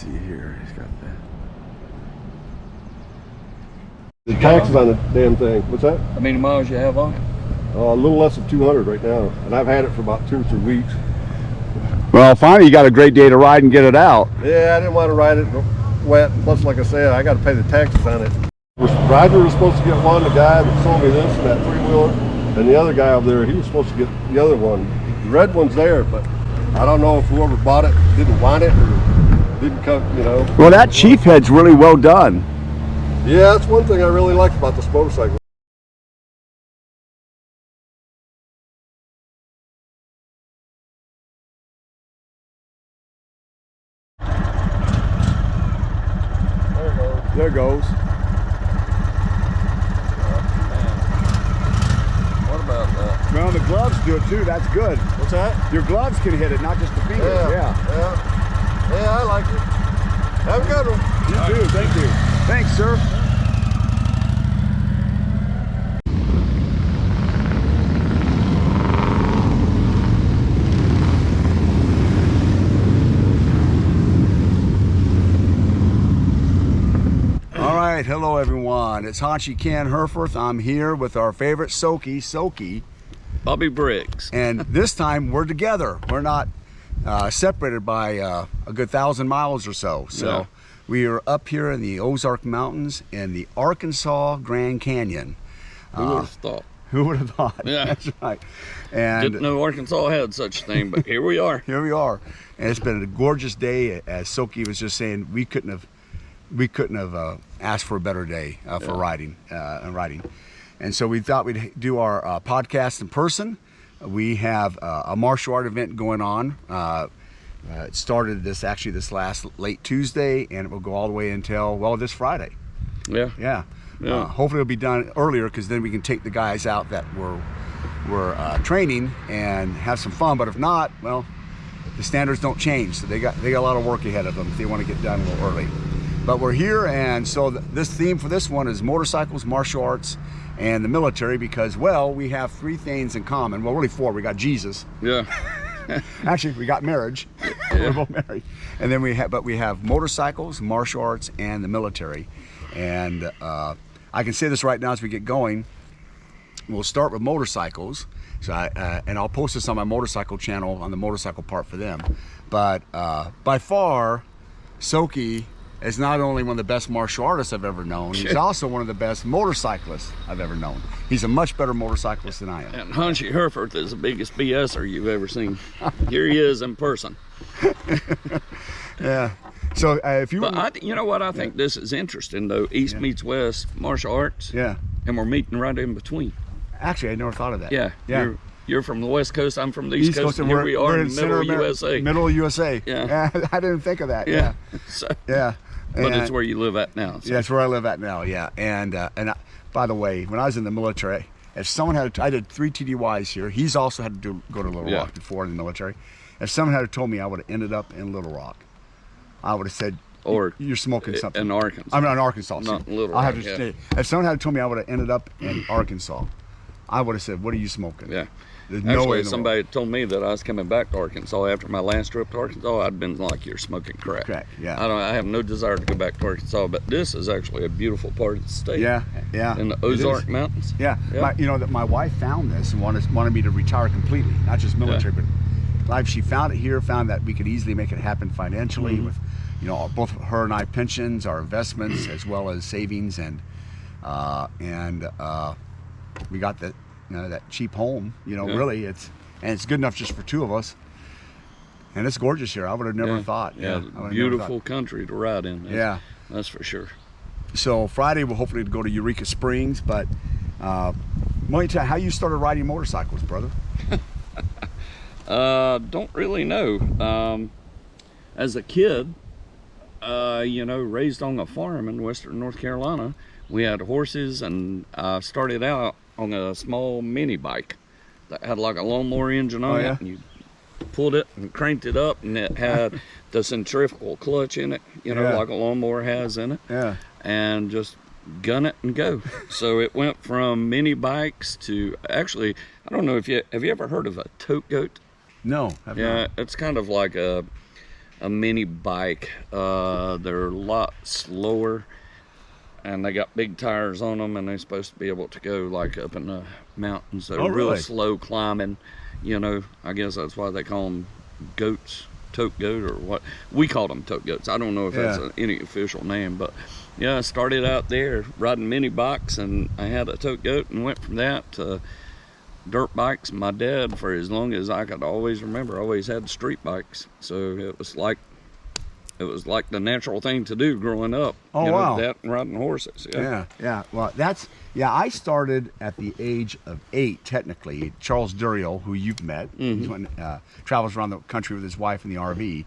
see here. He's got The taxes on the damn thing. What's that? how many miles you have on it? A little less than 200 right now, and I've had it for about 2 or 3 weeks. Well, finally you got a great day to ride and get it out. Yeah, I didn't want to ride it wet. Plus, like I said, I got to pay the taxes on it. Roger was supposed to get one, the guy that sold me this and that 3-wheeler, and the other guy over there, he was supposed to get the other one. The red one's there, but I don't know if whoever bought it didn't want it or didn't come, you know. Well, that Chief head's really well done. Yeah, that's one thing I really like about this motorcycle. There goes. What about that? Well, the gloves do it too. That's good. What's that? Your gloves can hit it, not just the fingers. Yeah, I like it. Have a good one. You too. Thank you. Thanks, sir. All right, hello everyone. It's Haunchy Ken Herforth. I'm here with our favorite Soaky, Bobby Briggs. and this time we're together. We're not separated by a good 1,000 miles or so. So Yeah. we are up here in the Ozark Mountains in the Arkansas Grand Canyon. Who would have thought? Who would have thought? Yeah. That's right. And Didn't know Arkansas had such a thing, but here we are. here we are, and it's been a gorgeous day. As Soaky was just saying, we couldn't have asked for a better day for riding and riding. And so we thought we'd do our podcast in person. We have a martial art event going on. It started this last late Tuesday, and it will go all the way until, well, this Friday. Yeah. Yeah. Yeah. Hopefully it'll be done earlier, because then we can take the guys out that we're training and have some fun. But if not, well, the standards don't change, so they got a lot of work ahead of them if they want to get done a little early. But we're here, and so this theme for this one is motorcycles, martial arts, and the military, because, well, we have 3 things in common. Well, really 4. We got Jesus. Yeah. Actually, we got marriage. We're both married. And then we have motorcycles, martial arts, and the military. And I can say this right now as we get going. We'll start with motorcycles. So and I'll post this on my motorcycle channel on the motorcycle part for them. But by far, Soaky is not only one of the best martial artists I've ever known, he's also one of the best motorcyclists I've ever known. He's a much better motorcyclist than I am. And Haunchy Herforth is the biggest BSer you've ever seen. Here he is in person. Yeah. So if you... But you know what? I think this is interesting, though. East meets West martial arts. Yeah. And we're meeting right in between. Actually, I never thought of that. Yeah. Yeah. You're from the West Coast. I'm from the East Coast. And and here we are we're in the middle of center USA. Middle of USA. Yeah. I didn't think of that. Yeah. Yeah. So, Yeah. but And- it's where you live at now. So. Yeah, it's where I live at now. Yeah. And by the way, when I was in the military, if someone had, I did 3 TDYs here. He's also had to go to Little Rock before in the military. If someone had told me I would have ended up in Little Rock, I would have said, Or you're smoking something. in Arkansas. I'm in Arkansas. Not in Little I have Rock, to yeah. say, if someone had told me I would have ended up in Arkansas, I would have said, what are you smoking? Yeah. There's no way Actually, in the somebody told me that I was coming back to Arkansas after my last trip to Arkansas. I'd been like, "You're smoking crack." Crack, yeah. I have no desire to go back to Arkansas, but this is actually a beautiful part of the state. Yeah, yeah. In the It is. Ozark Mountains. Yeah, Yeah. you know that my wife found this and wanted me to retire completely, not just military, but life. She found it here, found that we could easily make it happen financially with, you know, both her and I pensions, our investments, as well as savings, and we got that, you know, that cheap home. You know, really, it's good enough just for 2 of us. And it's gorgeous here. I would have never thought. Yeah, I would have never beautiful thought. country to ride in. Yeah. That's for sure. So Friday we'll hopefully go to Eureka Springs, but why don't you tell how you started riding motorcycles, brother? Don't really know. As a kid, you know, raised on a farm in western North Carolina, we had horses, and I started out on a small mini bike that had like a lawnmower engine on it, and you pulled it and cranked it up, and it had the centrifugal clutch in it, you know, like a lawnmower has in it. Yeah. And just gun it and go. So it went from mini bikes to, actually, I don't know if have you ever heard of a tote goat? No. I've Yeah, not. it's kind of like a a mini bike. They're a lot slower, and they got big tires on them, and they're supposed to be able to go like up in the mountains. They're Oh, real really? slow climbing. You know, I guess that's why they call them goats, tote goat, or what we call them, tote goats. I don't know if that's any official name, but yeah, I started out there riding mini bikes, and I had a tote goat, and went from that to dirt bikes. My dad, for as long as I could always remember, always had street bikes, so it was like the natural thing to do growing up. Oh, you know, wow. that and riding horses. Yeah. Well, I started at the age of 8, technically. Charles Duriel, who you've met, he travels around the country with his wife in the RV.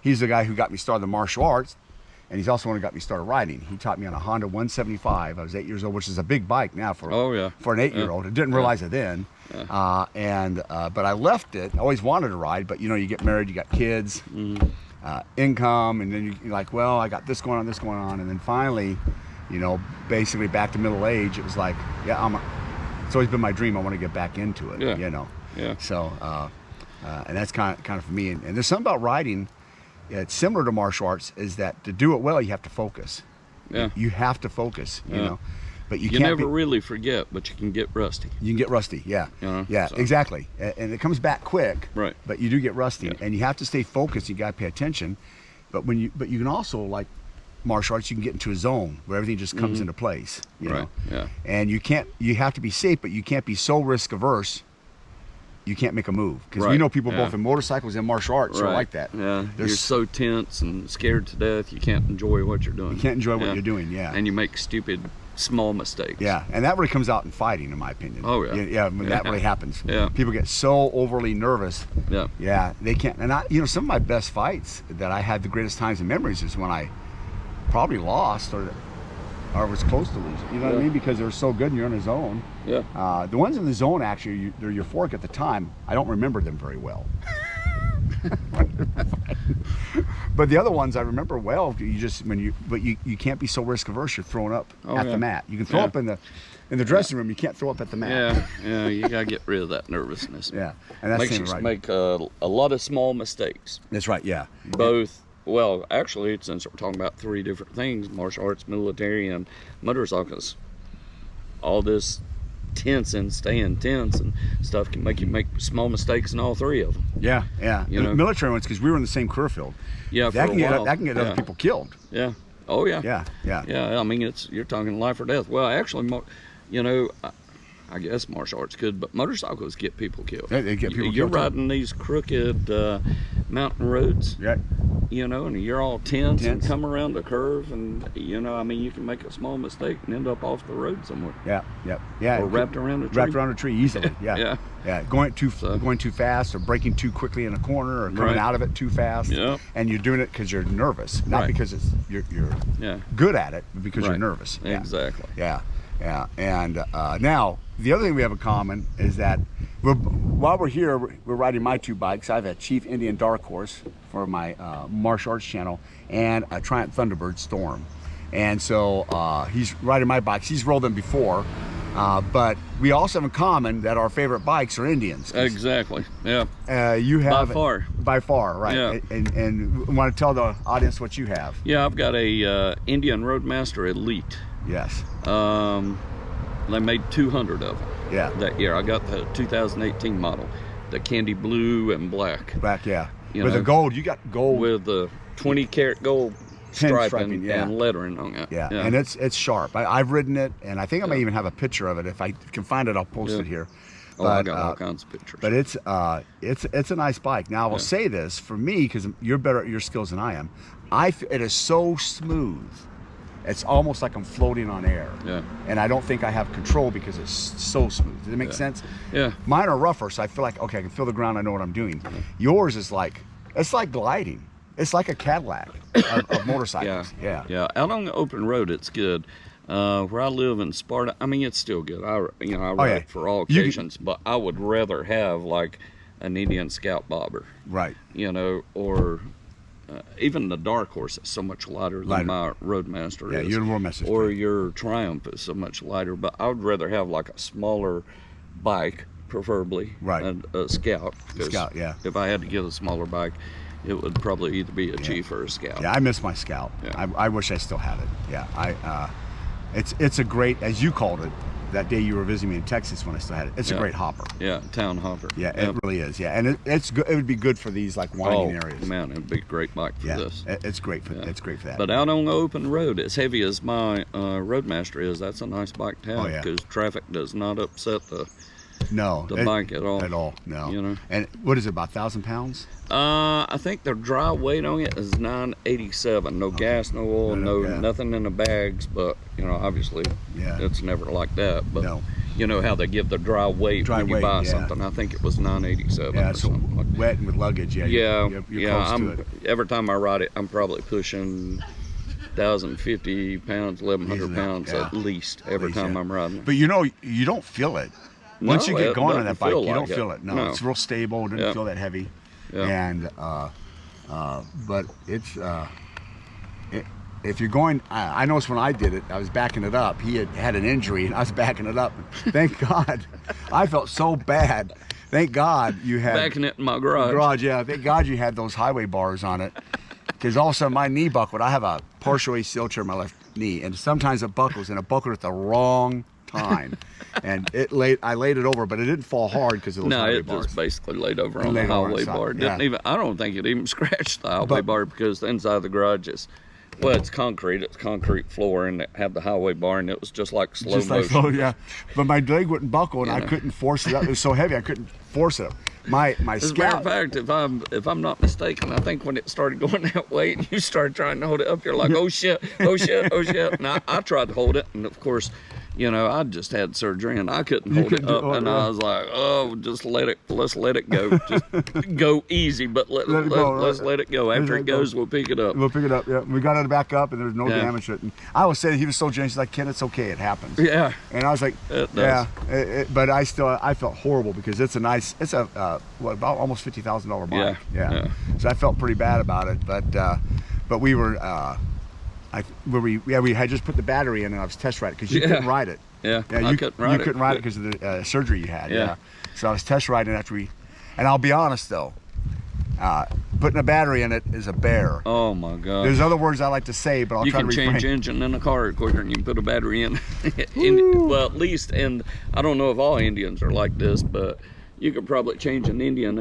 He's the guy who got me started in martial arts, and he's also the one who got me started riding. He taught me on a Honda 175. I was 8 years old, which is a big bike now for an 8-year-old. I didn't realize it then. But I left it. I always wanted to ride, but you know, you get married, you got kids. Income, and then you're like, well, I got this going on, and then finally, you know, basically back to middle age, it was like, yeah, it's always been my dream. I want to get back into it. You know. So, and that's kind of for me. And there's something about riding. It's similar to martial arts. Is that to do it well, you have to focus. You have to focus. You know. But you can't never really forget, but you can get rusty. You can get rusty, yeah. So. Exactly. And it comes back quick, right? But you do get rusty, and you have to stay focused. You got to pay attention. But you can also, like martial arts, you can get into a zone where everything just comes into place. You know? And you have to be safe, but you can't be so risk averse. You can't make a move, because we know people both in motorcycles and martial arts are like that. You're so tense and scared to death, you can't enjoy what you're doing. You can't enjoy what you're doing, And you make stupid small mistakes. And that really comes out in fighting, in my opinion. Oh yeah. That really happens. Yeah. People get so overly nervous. Yeah. They can't. And some of my best fights that I had the greatest times and memories is when I probably lost or was close to losing. You know what I mean? Because they're so good and you're in a zone. The ones in the zone, actually, they're euphoric at the time. I don't remember them very well. But the other ones I remember well. You can't be so risk averse. You're throwing up at the mat. You can throw up in the dressing room. You can't throw up at the mat. You gotta get rid of that nervousness. And that's makes you make a lot of small mistakes. That's right. Both. Well, actually, since we're talking about 3 different things: martial arts, military, and motorcycles, all this tense and staying tense and stuff can make you make small mistakes in all 3 of them. You know, military ones, because we were in the same career field. That can get other people killed. Oh yeah. Yeah. I mean, you're talking life or death. Well, actually, you know, I guess martial arts could, but motorcycles get people killed. They get people killed. You're riding these crooked mountain roads. You know, and you're all tense and come around a curve, and you know, I mean, you can make a small mistake and end up off the road somewhere. Or wrapped around a tree. Wrapped around a tree easily. Going too fast, or braking too quickly in a corner, or coming out of it too fast. And you're doing it because you're nervous, not because you're good at it, but because you're nervous. Exactly. And now the other thing we have in common is that while we're here, we're riding my 2 bikes. I have a Chief Indian Dark Horse for my martial arts channel, and a Triumph Thunderbird Storm. And so he's riding my bikes. He's rode them before, but we also have in common that our favorite bikes are Indians. Exactly. You have by far, right? And want to tell the audience what you have? I've got a Indian Roadmaster Elite. Yes. They made 200 of them. That year. I got the 2018 model, the candy blue and black. With the gold, you got gold with the 20 karat gold striping and lettering on it. And it's sharp. I've ridden it, and I think I may even have a picture of it. If I can find it, I'll post it here. I got all kinds of pictures. But it's a nice bike. Now I will say this for me, because you're better at your skills than I am. It is so smooth. It's almost like I'm floating on air. And I don't think I have control because it's so smooth. Does it make sense? Mine are rougher, so I feel like, okay, I can feel the ground. I know what I'm doing. Yours is it's like gliding. It's like a Cadillac of motorcycles. Out on the open road, it's good. Where I live in Sparta, I mean, it's still good. I ride it for all occasions, but I would rather have like an Indian Scout Bobber. You know, or even the Dark Horse is so much lighter than my Roadmaster is. Your Roadmaster. Or your Triumph is so much lighter, but I would rather have like a smaller bike, preferably. A Scout. Scout, If I had to get a smaller bike, it would probably either be a Chief or a Scout. Yeah, I miss my Scout. Yeah. I wish I still had it. Yeah, it's a great, as you called it, that day you were visiting me in Texas when I still had it. It's a great hopper. Yeah, town hopper. Yeah, it really is. Yeah, and it's good. It would be good for these like winding areas. Man, it'd be a great bike for this. It's great for it's great for that. But out on the open road, as heavy as my Roadmaster is, that's a nice bike to have because traffic does not upset the bike at all. At all, no. You know. And what is it, about 1,000 pounds? I think the dry weight on it is 987. No gas, no oil, nothing in the bags. But you know, obviously, it's never like that. But you know how they give the dry weight when you buy something. I think it was 987. Yeah, or so something like that. wet and with luggage. Yeah, you're close to it. Every time I ride it, I'm probably pushing 1,050 pounds, 1,100 pounds at least every time I'm riding. But you know, you don't feel it. Once you get going on that bike, you don't feel it. No, it's real stable. It doesn't feel that heavy. And but it's if you're going, I noticed when I did it, I was backing it up. He had an injury, and I was backing it up. Thank God, I felt so bad. Thank God you had backing it in my garage. Thank God you had those highway bars on it, because all of a sudden my knee buckled. I have a partial ACL tear in my left knee, and sometimes it buckles, and it buckled at the wrong time. And I laid it over, but it didn't fall hard because of those highway bars. Just basically laid over on the highway bar. I don't think it even scratched the highway bar, because the inside of the garage is, well, it's concrete floor, and it had the highway bar, and it was just like slow motion. But my leg wouldn't buckle, and I couldn't force it up. It was so heavy, I couldn't force it up. My As a matter of fact, if I'm not mistaken, I think when it started going that way, and you started trying to hold it up, you're like, oh shit, oh shit, oh shit. And I tried to hold it, and of course, you know, I just had surgery and I couldn't hold it up, and I was like, oh, let's let it go. Just go easy, but let's let it go. After it goes, we'll pick it up. We'll pick it up, yeah. We got it back up, and there's no damage to it. And I was saying, he was so generous, he's like, Ken, it's okay, it happens. Yeah. And I was like, but I felt horrible, because it's about almost $50,000 bike. Yeah. So I felt pretty bad about it, but we were, we had just put the battery in, and I was test riding, because you couldn't ride it. You couldn't ride it because of the surgery you had. Yeah. So I was test riding after and I'll be honest though, putting a battery in it is a bear. Oh my God. There's other words I like to say, but I'll try to refrain. You can change engine in a car quicker than you can put a battery in. Well, at least, and I don't know if all Indians are like this, but you could probably change an engine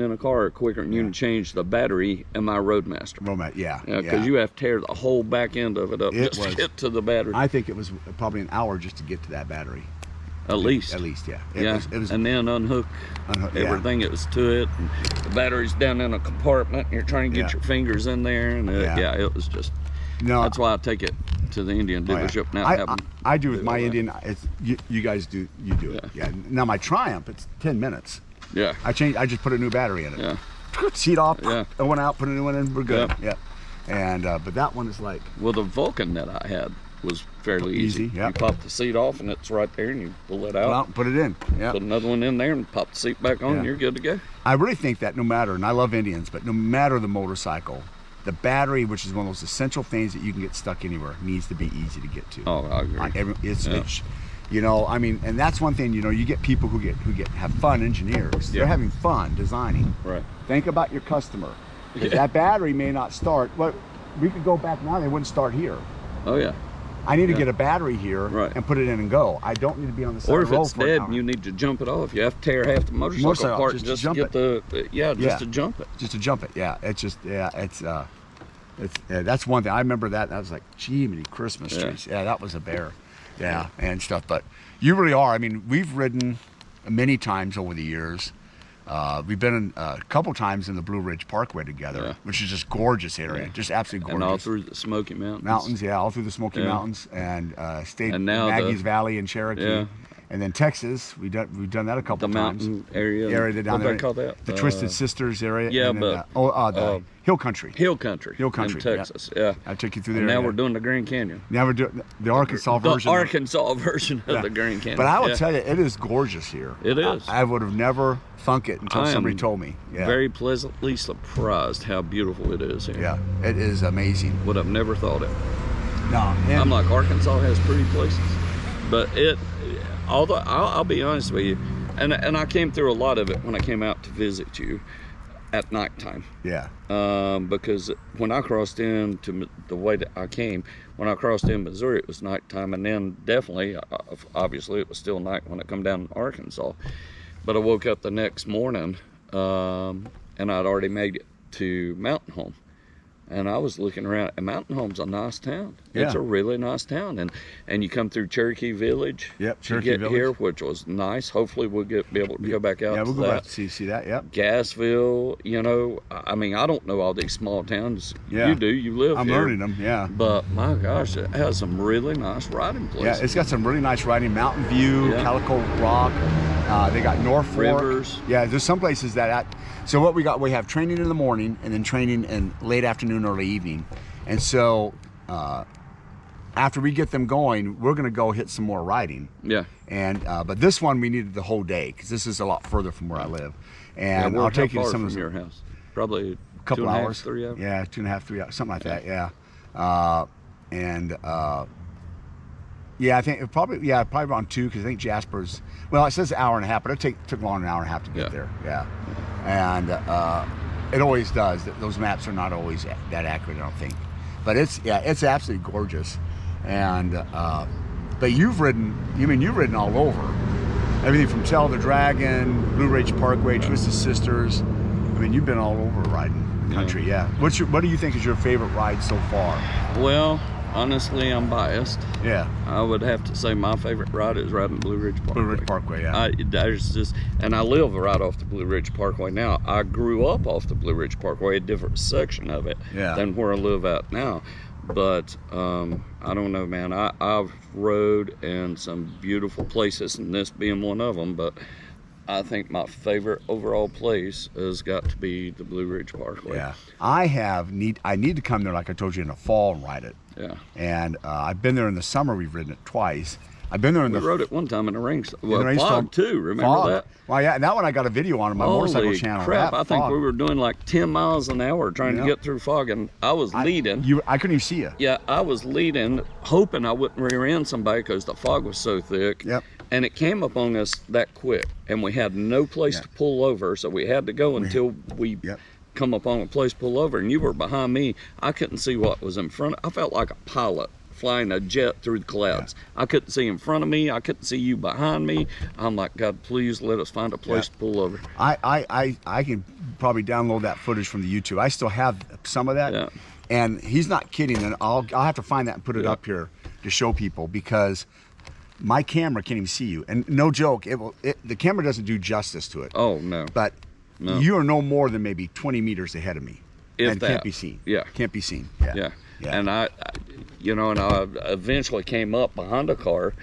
in a car quicker than you can change the battery in my Roadmaster. Because you have to tear the whole back end of it up to get to the battery. I think it was probably an hour just to get to that battery. At least, yeah. It was, and then unhook everything that was to it. And the battery's down in a compartment, and you're trying to get your fingers in there, and it was just. No, that's why I take it to the Indian dealership now. I do with my Indian. It's you guys do. You do it. Yeah. Now my Triumph, it's 10 minutes. Yeah. I just put a new battery in it. Yeah. Seat off. Yeah. I went out, put a new one in. We're good. Yeah. And but that one is like. Well, the Vulcan that I had was fairly easy. You pop the seat off, and it's right there, and you pull it out. And put it in. Yeah. Put another one in there, and pop the seat back on, and you're good to go. I really think that no matter, and I love Indians, but no matter the motorcycle, the battery, which is one of those essential things that you can get stuck anywhere, needs to be easy to get to. Oh, I agree. It's you know, I mean, and that's one thing. You know, you get people who have fun engineers. They're having fun designing. Right. Think about your customer. Because that battery may not start. Well, we could go back now. They wouldn't start here. Oh yeah. I need to get a battery here and put it in and go. I don't need to be on the side of the road for an hour. Or if it's dead and you need to jump it off, you have to tear half the motorcycle apart just to get to jump it. Just to jump it. Yeah. It's just that's one thing. I remember that. I was like, gee, many Christmas trees. Yeah, that was a bear. Yeah, and stuff. But you really are. I mean, we've ridden many times over the years. We've been in, a couple times in the Blue Ridge Parkway together, which is just gorgeous area, just absolutely gorgeous. And all through the Smoky Mountains. All through the Smoky Mountains, and stayed in Maggie's Valley in Cherokee. And then Texas, we've done that a couple times. The mountain area down there. What do they call that? The Twisted Sisters area. Yeah, and then, the Hill Country. Hill Country in Texas. Yeah. I took you through there. And now we're doing the Grand Canyon. Now we're doing the Arkansas version. The Arkansas version of the Grand Canyon. But I will tell you, it is gorgeous here. It is. I would have never thunk it until somebody told me. Yeah. Very pleasantly surprised how beautiful it is here. Yeah, it is amazing. Would have never thought it. No. I'm like, Arkansas has pretty places, but although I'll be honest with you, and I came through a lot of it when I came out to visit you. at nighttime. Yeah. Because when I crossed into the way that I came, when I crossed in Missouri, it was nighttime, and then definitely, obviously, it was still night when I come down to Arkansas. But I woke up the next morning, and I'd already made it to Mountain Home. And I was looking around, and Mountain Home's a nice town. Yeah. It's a really nice town, and you come through Cherokee Village. Yep, to Cherokee get Village. here, which was nice. Hopefully, we'll be able to go back out. Yeah, we'll to go that. back to see that. Yep. Gassville, you know, I mean, I don't know all these small towns. Yeah. You do, you live I'm here. learning them. Yeah. But my gosh, it has some really nice riding places. Yeah, it's got some really nice riding. Mountain View, Yeah. Calico Rock. They got Norfolk. Rivers. Yeah, there's some places so what we got, we have training in the morning and then training in late afternoon, early evening. And so after we get them going, we're going to go hit some more riding. Yeah. And but this one we needed the whole day because this is a lot further from where I live. And Yeah, I'll take you how to far some from of the your house. Probably couple 2.5 hours, 3 hours. Yeah, 2.5, 3 hours, something like that. Yeah, yeah, I think probably around 2 because I think Jasper's. Well, it says an hour and a half, but it took long an hour and a half to get Yeah. there. Yeah, and it always does. Those maps are not always that accurate, I don't think. But it's absolutely gorgeous, and but you've ridden all over. Everything from Tell the Dragon, Blue Ridge Parkway, Twisted Sisters. I mean, you've been all over riding the country. Yeah. What do you think is your favorite ride so far? Well, honestly, I'm biased. Yeah. I would have to say my favorite ride is riding Blue Ridge Parkway. Blue Ridge Parkway. Yeah. There's just, and I live right off the Blue Ridge Parkway now. I grew up off the Blue Ridge Parkway, a different section of it Yeah. than where I live at now. But I don't know, man. I've rode in some beautiful places, and this being one of them. But I think my favorite overall place has got to be the Blue Ridge Parkway. Yeah. I need to come there, like I told you, in the fall and ride it. Yeah. And I've been there in the summer. We've ridden it twice. I've been there in We the rode it one time in the rain. in Well, the rainstorm. fog too. Remember Fog. that? Well, yeah, and that one I got a video on my motorcycle Holy channel. crap! That I think fog. we were doing like 10 miles an hour trying Yeah. to get through fog, and I was leading. I couldn't even see you. Yeah, I was leading, hoping I wouldn't rear end somebody because the fog was so thick. Yep. And it came upon us that quick, and we had no place Yeah. to pull over, so we had to go until we Yep. come upon a place to pull over. And you were behind me. I couldn't see what was in front. I felt like a pilot flying a jet through the clouds. I couldn't see in front of me. I couldn't see you behind me. I'm like, God, please let us find a place to pull over. I can probably download that footage from the YouTube. I still have some of that. Yeah. And he's not kidding. And I'll have to find that and put it up here to show people because my camera can't even see you. And no joke, the camera doesn't do justice to it. Oh, no. But No. you are no more than maybe 20 meters ahead of me. If and that. can't be seen. Yeah. Can't be seen. Yeah. Yeah. And I eventually came up behind a car.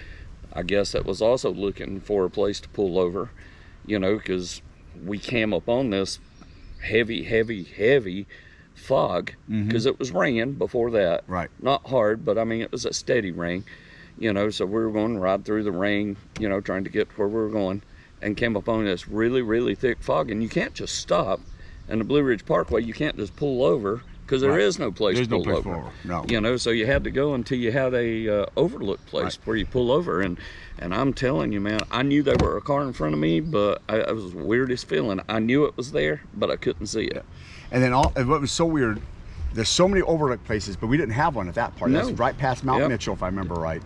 I guess that was also looking for a place to pull over, because we came up on this heavy fog because it was raining before that. Right. Not hard, but I mean, it was a steady rain, so we were going right through the rain, trying to get where we were going, and came up on this really, really thick fog. And you can't just stop. And the Blue Ridge Parkway, you can't just pull over because there is no place There's to no pull place to over. pull over. No. So you had to go until you had a overlook place where you pull over. And I'm telling you, man, I knew there were a car in front of me, but it was the weirdest feeling. I knew it was there, but I couldn't see it. And then and what was so weird, there's so many overlook places, but we didn't have one at that part. No. That's right past Mount Yep. Mitchell, if I remember right.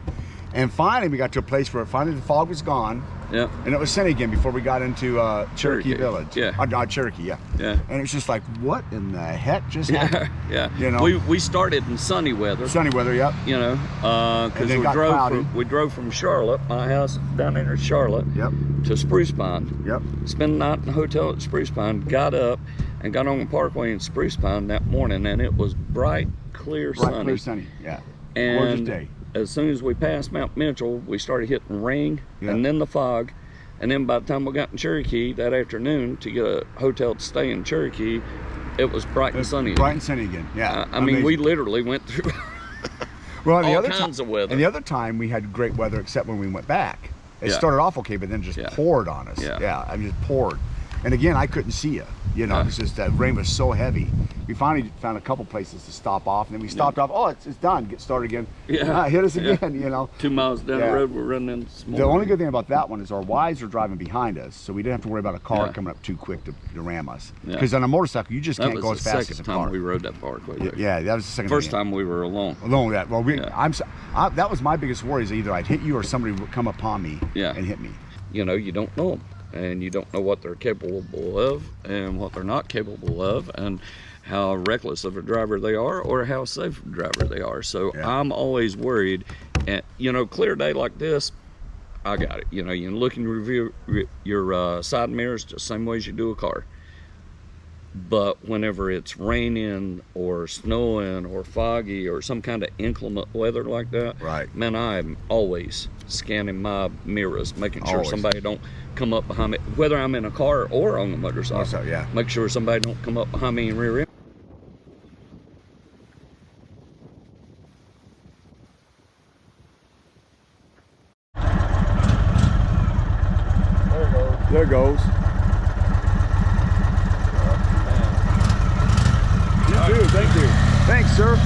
And finally, we got to a place where finally the fog was gone. Yeah. And it was sunny again before we got into Cherokee Cherokee, Village. yeah. Cherokee, yeah. Yeah. And it was just like, what in the heck just happened? Yeah. We started in sunny weather. Sunny weather, yep. Because And then we got cloudy. drove from Charlotte, my house down in Charlotte, Yep. to Spruce Pine. Yep. Spent the night in the hotel at Spruce Pine, got up and got on the parkway in Spruce Pine that morning, and it was bright, clear, Bright, clear, sunny, yeah. And gorgeous day. as soon as we passed Mount Mitchell, we started hitting rain Yeah. and then the fog. And then by the time we got in Cherokee that afternoon to get a hotel to stay in Cherokee, it was bright and sunny. Bright and sunny again, yeah. I mean, we Amazing. literally went through well, and the all other kinds of weather. And the other time we had great weather except when we went back. It Yeah. started off okay, but then just Yeah. poured on us. Yeah. I mean, just poured. And again, I couldn't see you. You know, it's just that rain was so heavy. We finally found a couple places to stop off, and then we stopped off. Oh, it's done. Get started again. Yeah. Hit us again. You know. 2 miles down Yeah. the road, we're running into small. The only good thing about that one is our wives are driving behind us, so we didn't have to worry about a car Yeah. coming up too quick to ram us. Yeah. Because on a motorcycle, you just That can't was go the as fast as second a car. time we rode that parkway. Yeah, that was the second First time we were alone. Alone, yeah. Well, Yeah. that was my biggest worry, is either I'd hit you or somebody would come upon me Yeah. and hit me. You know, you don't know them, and you don't know what they're capable of and what they're not capable of, and how reckless of a driver they are or how safe a driver they are. So Yeah. I'm always worried. And you know, clear day like this, I got it. You know, you can look and review your side mirrors just the same way as you do a car. But whenever it's raining or snowing or foggy or some kind of inclement weather like that, Right. man, I'm always scanning my mirrors, making sure Always. somebody don't come up behind me, whether I'm in a car or on a motorcycle. Also, yeah. Make sure somebody don't come up behind me and rear end. There it goes. You too, thank you. Thanks, sir.